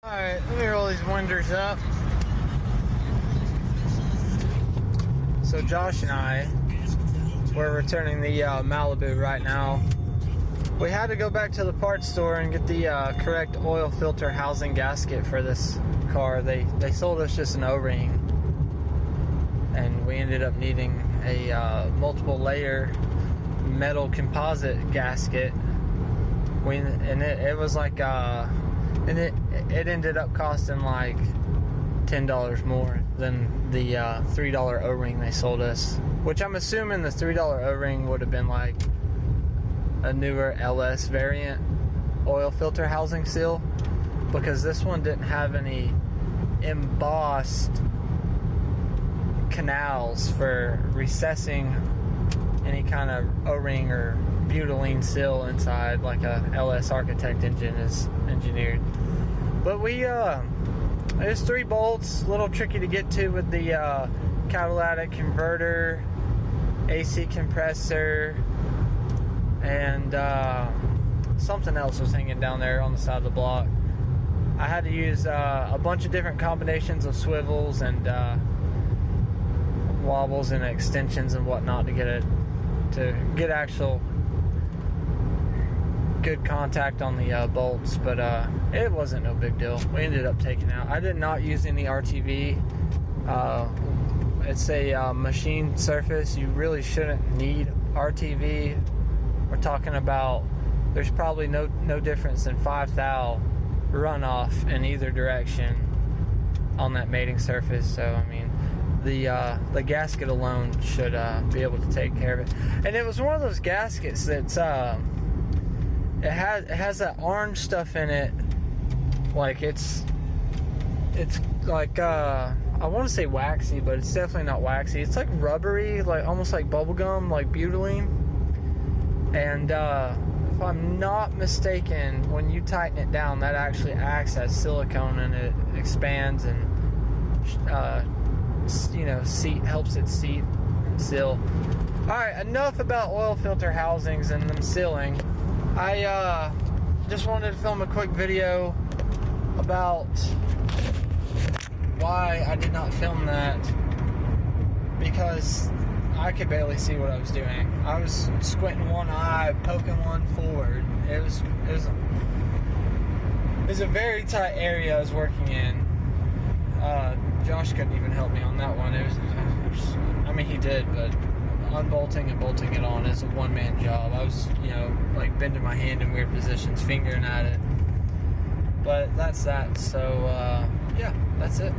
Alright, let me roll these windows up. So Josh and I, we're returning the Maliblew right now. We had to go back to the parts store and get the correct oil filter housing gasket for this car. They sold us just an O-ring, and we ended up needing a multiple layer metal composite gasket. It was like and it ended up costing like $10 more than the $3 O-ring they sold us, which I'm assuming the $3 O-ring would have been like a newer LS variant oil filter housing seal, because this one didn't have any embossed canals for recessing any kind of O-ring or butylene seal inside like a LS Architect engine is engineered. But there's 3 bolts, a little tricky to get to with the catalytic converter, AC compressor, and something else was hanging down there on the side of the block. I had to use a bunch of different combinations of swivels and wobbles and extensions and whatnot to get actual good contact on the bolts, but it wasn't no big deal. We ended up taking out. I did not use any RTV. It's a machine surface. You really shouldn't need RTV. We're talking about there's probably no difference than 5 thou runoff in either direction on that mating surface. So I mean, the gasket alone should be able to take care of it. And it was one of those gaskets that's it has that orange stuff in it. Like it's like I want to say waxy, but it's definitely not waxy. It's like rubbery, like almost like bubble gum, like butylene. And if I'm not mistaken, when you tighten it down, that actually acts as silicone, and it expands and helps it seat and seal. All right, enough about oil filter housings and them sealing. I just wanted to film a quick video about why I did not film that, because I could barely see what I was doing. I was squinting one eye, poking one forward. It was a very tight area I was working in. Josh couldn't even help me on that one. I mean, he did, but unbolting and bolting it on is a one-man job. I was, like bending my hand in weird positions, fingering at it. But that's that. So, yeah, that's it.